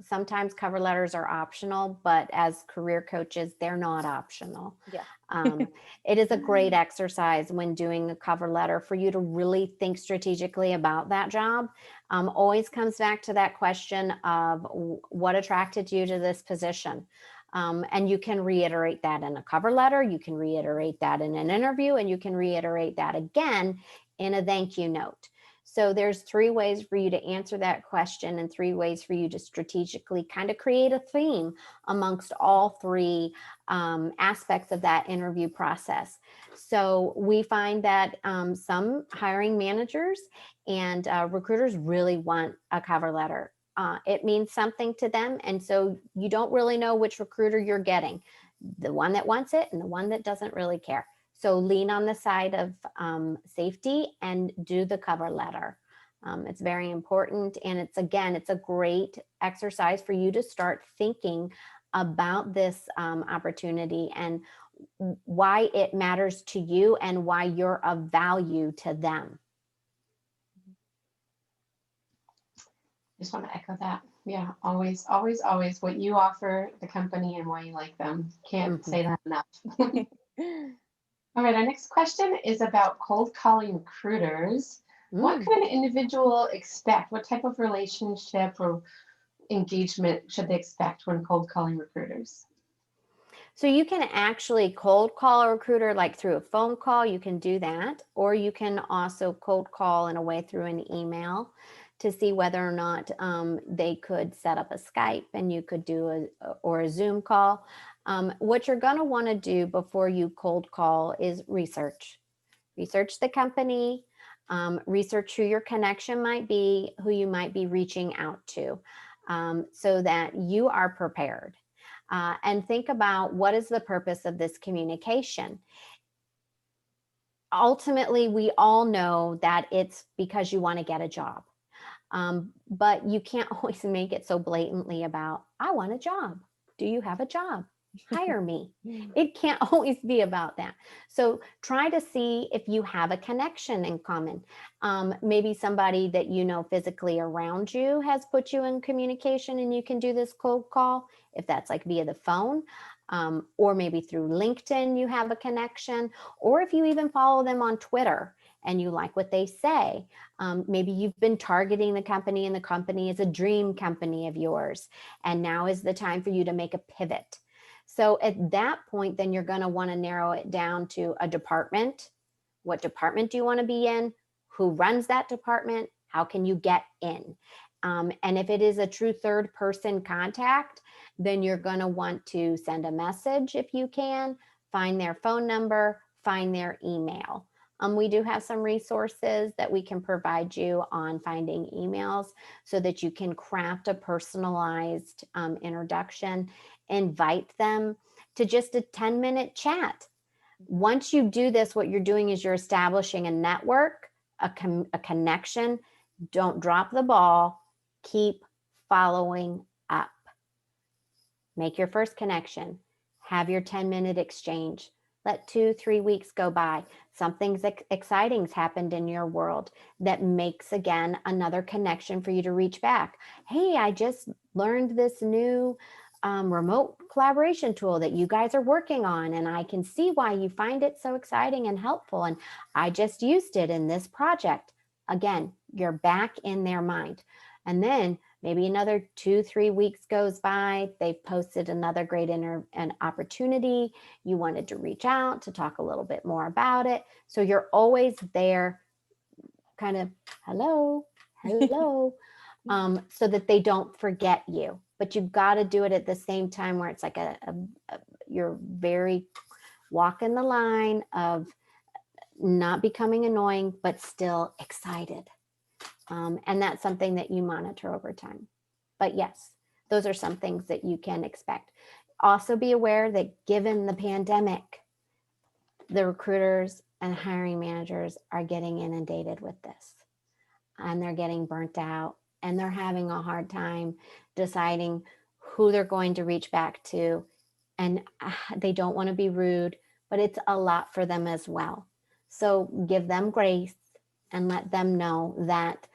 sometimes cover letters are optional, but as career coaches, they're not optional. Yeah. Um, it is a great exercise when doing a cover letter for you to really think strategically about that job. Always comes back to that question of what attracted you to this position. And you can reiterate that in a cover letter, you can reiterate that in an interview, and you can reiterate that again in a thank you note. So there's 3 ways for you to answer that question and 3 ways for you to strategically kind of create a theme amongst all 3 aspects of that interview process. So we find that some hiring managers and recruiters really want a cover letter. It means something to them. And so you don't really know which recruiter you're getting, the one that wants it and the one that doesn't really care. So lean on the side of safety and do the cover letter. It's very important. And it's a great exercise for you to start thinking about this opportunity and why it matters to you and why you're of value to them. Just want to echo that. Yeah, always, always, always what you offer the company and why you like them. Can't say that enough. All right, our next question is about cold calling recruiters. What can an individual expect? What type of relationship or engagement should they expect when cold calling recruiters? So you can actually cold call a recruiter like through a phone call, you can do that, or you can also cold call in a way through an email to see whether or not they could set up a Skype and you could do a Zoom call. What you're going to want to do before you cold call is research the company, research who your connection might be, who you might be reaching out to, so that you are prepared. And think about what is the purpose of this communication. Ultimately, we all know that it's because you want to get a job. But you can't always make it so blatantly about, I want a job. Do you have a job? Hire me. It can't always be about that. So try to see if you have a connection in common. Maybe somebody that you know physically around you has put you in communication and you can do this cold call, if that's like via the phone, or maybe through LinkedIn you have a connection, or if you even follow them on Twitter and you like what they say. Maybe you've been targeting the company and the company is a dream company of yours. And now is the time for you to make a pivot. So at that point, then you're going to want to narrow it down to a department. What department do you want to be in? Who runs that department? How can you get in? And if it is a true third person contact, then you're going to want to send a message if you can, find their phone number, find their email. We do have some resources that we can provide you on finding emails so that you can craft a personalized introduction, invite them to just a 10-minute chat. Once you do this, what you're doing is you're establishing a network, a connection. Don't drop the ball. Keep following up. Make your first connection. Have your 10-minute exchange. Let 2-3 weeks go by. Something exciting's happened in your world that makes, again, another connection for you to reach back. Hey, I just learned this new remote collaboration tool that you guys are working on, and I can see why you find it so exciting and helpful. And I just used it in this project. Again, you're back in their mind. And then maybe another 2-3 weeks goes by, they've posted another great an opportunity. You wanted to reach out to talk a little bit more about it. So you're always there, kind of, hello, so that they don't forget you. But you've got to do it at the same time where it's like you're very walking the line of not becoming annoying, but still excited. And that's something that you monitor over time. But yes, those are some things that you can expect. Also be aware that given the pandemic, the recruiters and hiring managers are getting inundated with this, and they're getting burnt out, and they're having a hard time deciding who they're going to reach back to. And they don't want to be rude, but it's a lot for them as well. So give them grace. and let them know that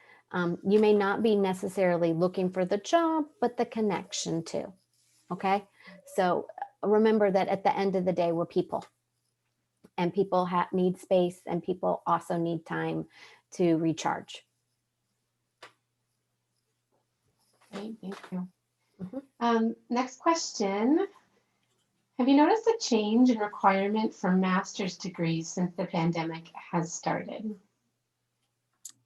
you may not be necessarily looking for the job, but the connection too. Okay. So remember that at the end of the day, we're people, and people need space, and people also need time to recharge. Great, thank you. Mhm. Next question. Have you noticed a change in requirement for master's degrees since the pandemic has started?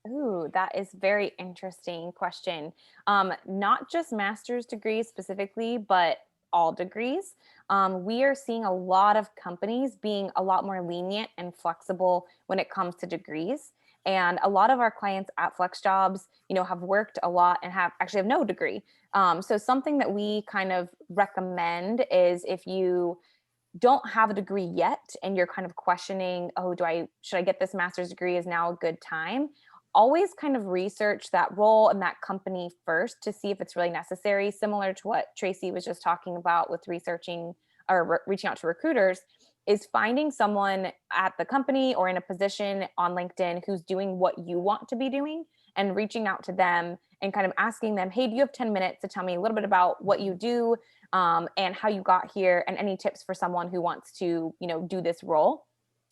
Ooh, that is very interesting question. Not just master's degrees specifically, but all degrees. We are seeing a lot of companies being a lot more lenient and flexible when it comes to degrees. And a lot of our clients at FlexJobs, have worked a lot and have no degree. So something that we kind of recommend is if you don't have a degree yet and you're kind of questioning, oh, should I get this master's degree? Is now a good time? Always kind of research that role and that company first to see if it's really necessary, similar to what Tracy was just talking about with researching or reaching out to recruiters, is finding someone at the company or in a position on LinkedIn who's doing what you want to be doing, and reaching out to them and kind of asking them, hey, do you have 10 minutes to tell me a little bit about what you do, and how you got here, and any tips for someone who wants to, do this role.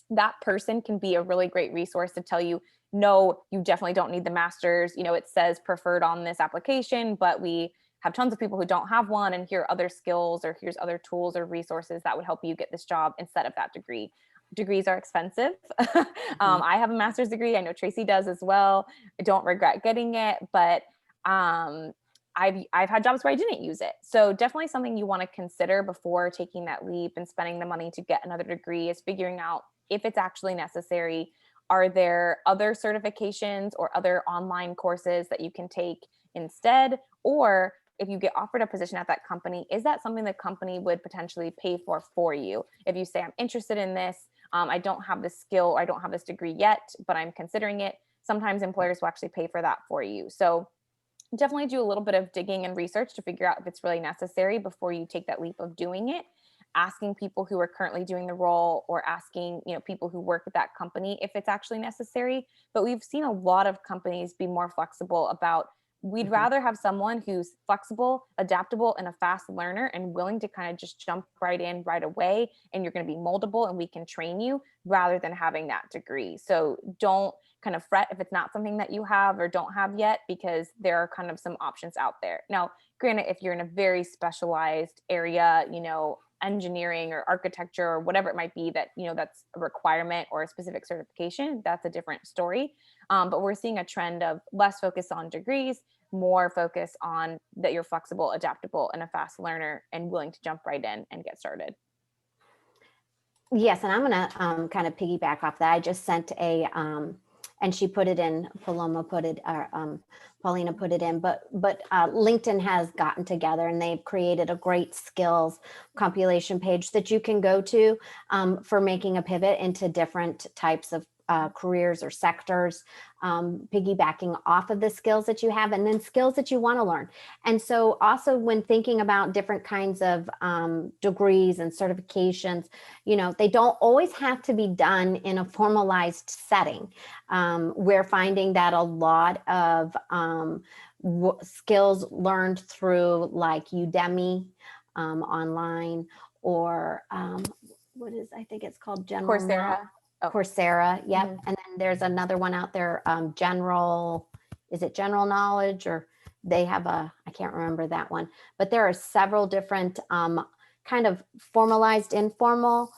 That person can be a really great resource to tell you, no, you definitely don't need the master's. It says preferred on this application, but we have tons of people who don't have one, and here are other skills, or here's other tools or resources that would help you get this job instead of that degree. Degrees are expensive. I have a master's degree. I know Tracy does as well. I don't regret getting it, but I've had jobs where I didn't use it. So definitely something you want to consider before taking that leap and spending the money to get another degree is figuring out if it's actually necessary. Are there other certifications or other online courses that you can take instead? Or if you get offered a position at that company, is that something the company would potentially pay for you? If you say, I'm interested in this, I don't have this skill, or I don't have this degree yet, but I'm considering it, sometimes employers will actually pay for that for you. So definitely do a little bit of digging and research to figure out if it's really necessary before you take that leap of doing it. Asking people who are currently doing the role, or asking, people who work at that company if it's actually necessary. But we've seen a lot of companies be more flexible about, we'd rather have someone who's flexible, adaptable, and a fast learner, and willing to kind of just jump right in right away, and you're going to be moldable and we can train you, rather than having that degree. So don't kind of fret if it's not something that you have or don't have yet, because there are kind of some options out there. Now, granted, if you're in a very specialized area, engineering or architecture or whatever it might be, that that's a requirement or a specific certification, that's a different story. But we're seeing a trend of less focus on degrees, more focus on that you're flexible, adaptable, and a fast learner, and willing to jump right in and get started. Yes, and I'm going to kind of piggyback off that. I just sent and she put it in, Paulina put it in, but LinkedIn has gotten together and they've created a great skills compilation page that you can go to for making a pivot into different types of careers or sectors, piggybacking off of the skills that you have, and then skills that you want to learn. And so also when thinking about different kinds of degrees and certifications, they don't always have to be done in a formalized setting. We're finding that a lot of skills learned through like Udemy online, or I think it's called Coursera. Coursera, yep. Mm-hmm. And then there's another one out there, General Knowledge, or they have I can't remember that one, but there are several different kind of formalized, informal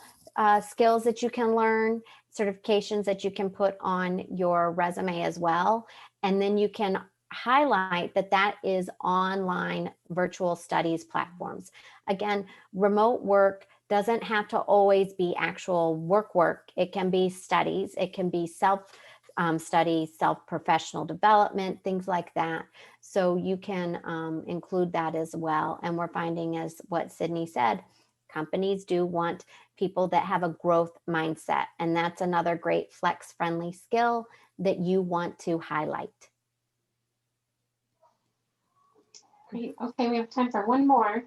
skills that you can learn, certifications that you can put on your resume as well. And then you can highlight that is online virtual studies platforms. Again, remote work doesn't have to always be actual work. It can be studies. It can be self-study, self-professional development, things like that. So you can include that as well. And we're finding, as what Cidnye said, companies do want people that have a growth mindset. And that's another great flex-friendly skill that you want to highlight. Great. Okay, we have time for one more.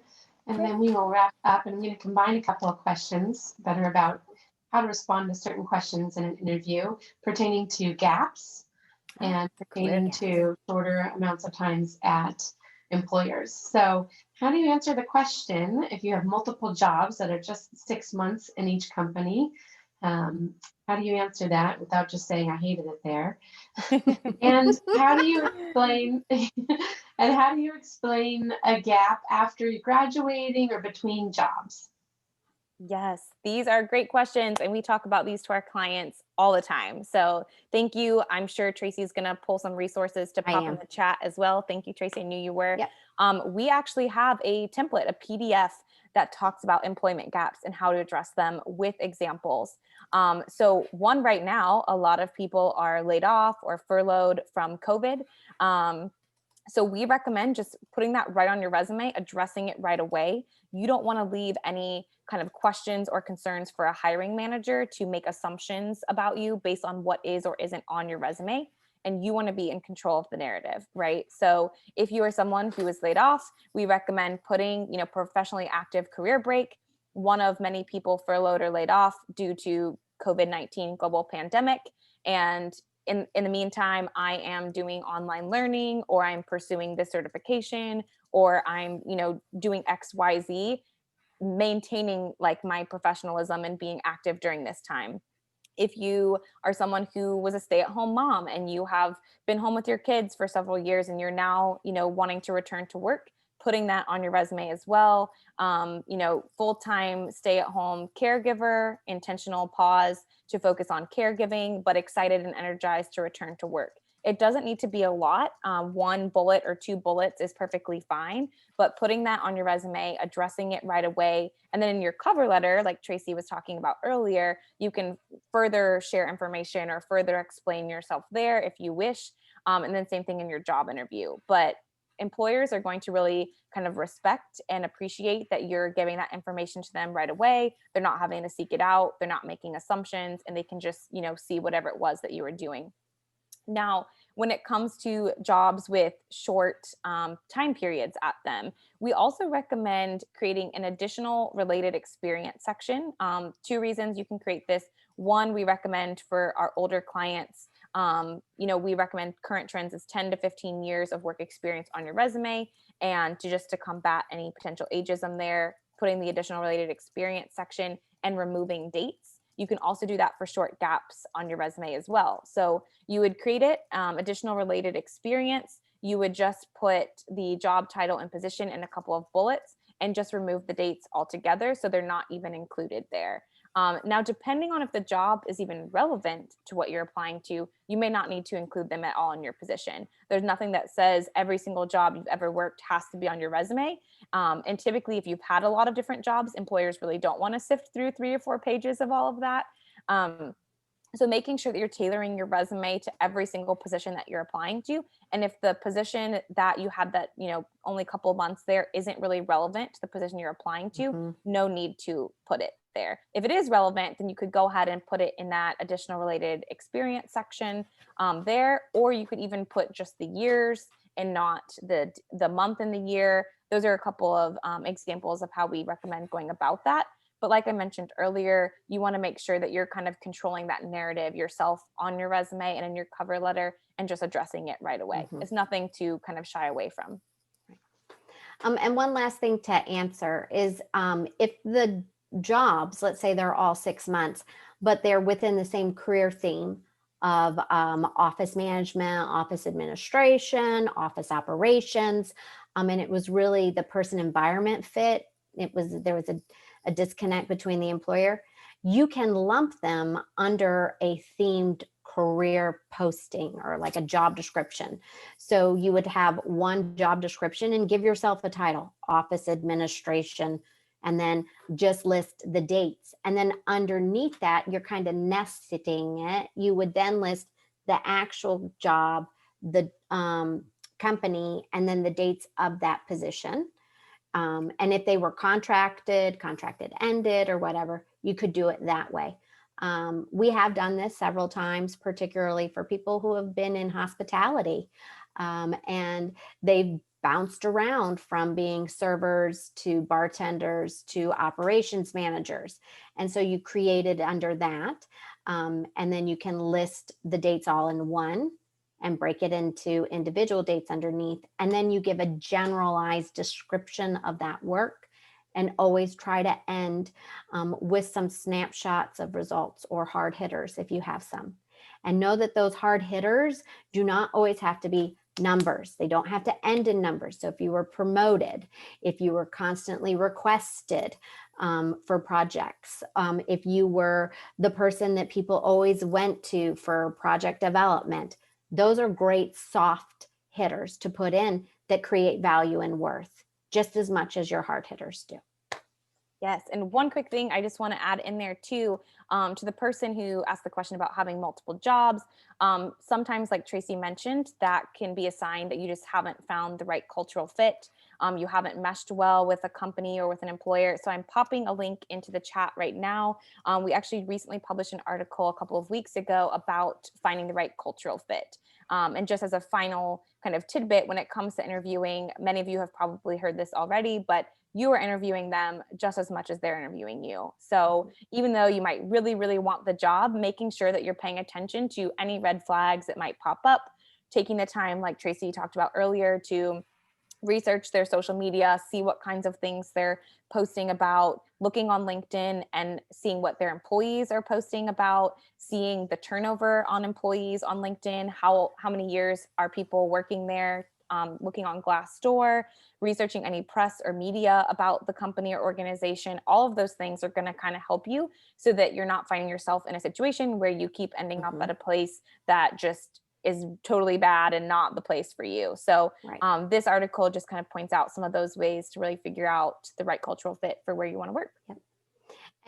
And then we will wrap up, and I'm going to combine a couple of questions that are about how to respond to certain questions in an interview pertaining to gaps and career pertaining gaps. to shorter amounts of times at employers. So how do you answer the question if you have multiple jobs that are just 6 months in each company? How do you answer that without just saying I hated it there? And how do you explain and how do you explain a gap after graduating or between jobs? Yes, these are great questions, and we talk about these to our clients all the time. So thank you. I'm sure Tracy's going to pull some resources to I pop in am. the chat as well. Thank you, Tracy. I knew you were. Yep. We actually have a template, a PDF that talks about employment gaps and how to address them with examples. So one right now, a lot of people are laid off or furloughed from COVID. So we recommend just putting that right on your resume, addressing it right away. You don't want to leave any kind of questions or concerns for a hiring manager to make assumptions about you based on what is or isn't on your resume. And you want to be in control of the narrative, right? So if you are someone who is laid off, we recommend putting, professionally active career break. One of many people furloughed or laid off due to COVID-19 global pandemic. And in the meantime, I am doing online learning, or I'm pursuing this certification, or I'm, doing XYZ, maintaining like my professionalism and being active during this time. If you are someone who was a stay-at-home mom and you have been home with your kids for several years and you're now, wanting to return to work, putting that on your resume as well. Full-time stay-at-home caregiver, intentional pause to focus on caregiving, but excited and energized to return to work. It doesn't need to be a lot. One bullet or two bullets is perfectly fine, but putting that on your resume, addressing it right away. And then in your cover letter, like Tracy was talking about earlier, you can further share information or further explain yourself there if you wish. And then same thing in your job interview. But employers are going to really kind of respect and appreciate that you're giving that information to them right away. They're not having to seek it out. They're not making assumptions, and they can just, see whatever it was that you were doing. Now, when it comes to jobs with short time periods at them, we also recommend creating an additional related experience section. Two reasons you can create this. One, we recommend for our older clients, we recommend current trends is 10 to 15 years of work experience on your resume, and to combat any potential ageism there, putting the additional related experience section and removing dates. You can also do that for short gaps on your resume as well. So you would create it, additional related experience. You would just put the job title and position in a couple of bullets and just remove the dates altogether, so they're not even included there. Now, depending on if the job is even relevant to what you're applying to, you may not need to include them at all in your position. There's nothing that says every single job you've ever worked has to be on your resume. And typically, if you've had a lot of different jobs, employers really don't want to sift through 3 or 4 pages of all of that. So making sure that you're tailoring your resume to every single position that you're applying to. And if the position that you had that, only a couple of months there isn't really relevant to the position you're applying to, no need to put it there. If it is relevant, then you could go ahead and put it in that additional related experience section there, or you could even put just the years and not the month and the year. Those are a couple of examples of how we recommend going about that. But like I mentioned earlier, you want to make sure that you're kind of controlling that narrative yourself on your resume and in your cover letter, and just addressing it right away. It's nothing to kind of shy away from. And one last thing to answer is if the jobs, let's say they're all 6 months, but they're within the same career theme of office management, office administration, office operations, and it was really the person environment fit. There was a disconnect between the employer. You can lump them under a themed career posting or like a job description. So you would have one job description and give yourself a title, office administration, and then just list the dates. And then underneath that, you're kind of nesting it. You would then list the actual job, the company, and then the dates of that position. And if they were contracted ended or whatever, you could do it that way. We have done this several times, particularly for people who have been in hospitality, and they've bounced around from being servers to bartenders to operations managers. And so you create it under that, and then you can list the dates all in one and break it into individual dates underneath. And then you give a generalized description of that work, and always try to end with some snapshots of results or hard hitters if you have some. And know that those hard hitters do not always have to be numbers. They don't have to end in numbers. So if you were promoted, if you were constantly requested for projects, if you were the person that people always went to for project development, those are great soft hitters to put in that create value and worth just as much as your hard hitters do. Yes. And one quick thing I just want to add in there too, to the person who asked the question about having multiple jobs. Sometimes, like Tracy mentioned, that can be a sign that you just haven't found the right cultural fit. You haven't meshed well with a company or with an employer. So I'm popping a link into the chat right now. We actually recently published an article a couple of weeks ago about finding the right cultural fit. And just as a final kind of tidbit, when it comes to interviewing, many of you have probably heard this already, but you are interviewing them just as much as they're interviewing you. So even though you might really, really want the job, making sure that you're paying attention to any red flags that might pop up, taking the time, like Tracy talked about earlier, to research their social media, see what kinds of things they're posting about, looking on LinkedIn and seeing what their employees are posting about, seeing the turnover on employees on LinkedIn, how many years are people working there, looking on Glassdoor, researching any press or media about the company or organization. All of those things are going to kind of help you so that you're not finding yourself in a situation where you keep ending up at a place that just is totally bad and not the place for you. So this article just kind of points out some of those ways to really figure out the right cultural fit for where you want to work. Yep.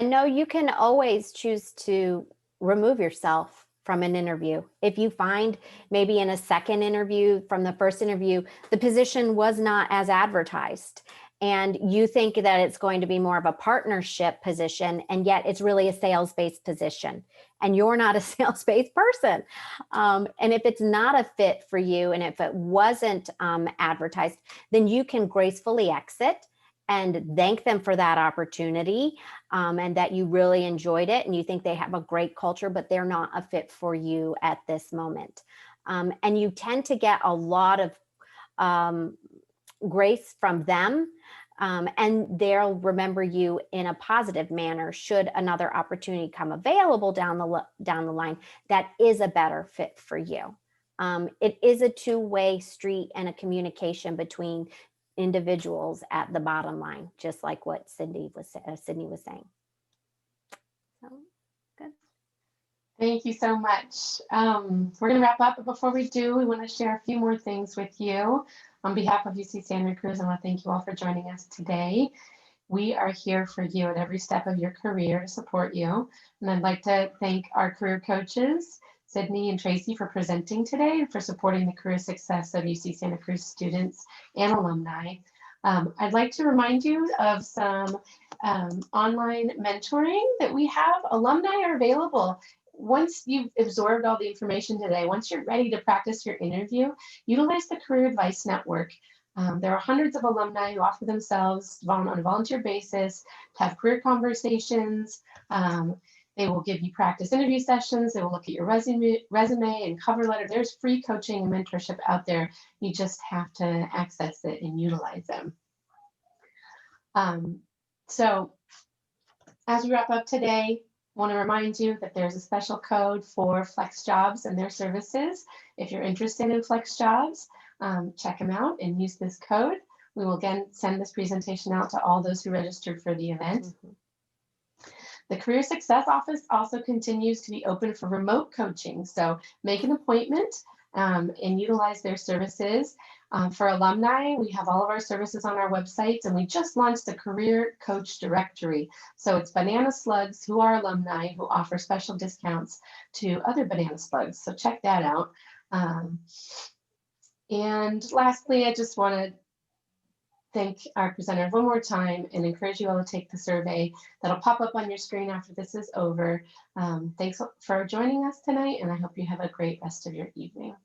And no, you can always choose to remove yourself from an interview. If you find maybe in a second interview from the first interview, the position was not as advertised, and you think that it's going to be more of a partnership position, and yet it's really a sales-based position, and you're not a sales-based person. And if it's not a fit for you, and if it wasn't advertised, then you can gracefully exit and thank them for that opportunity, and that you really enjoyed it and you think they have a great culture, but they're not a fit for you at this moment. And you tend to get a lot of grace from them, and they'll remember you in a positive manner should another opportunity come available down the line that is a better fit for you. It is a two-way street and a communication between individuals at the bottom line, just like what Cidnye was saying. So good. Thank you so much. We're going to wrap up, but before we do, we want to share a few more things with you. On behalf of UC Santa Cruz, I want to thank you all for joining us today. We are here for you at every step of your career to support you. And I'd like to thank our career coaches, Cidnye and Tracy, for presenting today and for supporting the career success of UC Santa Cruz students and alumni. I'd like to remind you of some online mentoring that we have. Alumni are available. Once you've absorbed all the information today, once you're ready to practice your interview, utilize the Career Advice Network. There are hundreds of alumni who offer themselves on a volunteer basis to have career conversations. They will give you practice interview sessions. They will look at your resume and cover letter. There's free coaching and mentorship out there. You just have to access it and utilize them. So as we wrap up today, I want to remind you that there's a special code for FlexJobs and their services. If you're interested in FlexJobs, check them out and use this code. We will again send this presentation out to all those who registered for the event. The Career Success Office also continues to be open for remote coaching. So make an appointment and utilize their services. For alumni, we have all of our services on our websites, and we just launched the Career Coach Directory. So it's Banana Slugs who are alumni who offer special discounts to other Banana Slugs. So check that out. And lastly, I just want to thank our presenters one more time and encourage you all to take the survey that'll pop up on your screen after this is over. Thanks for joining us tonight, and I hope you have a great rest of your evening.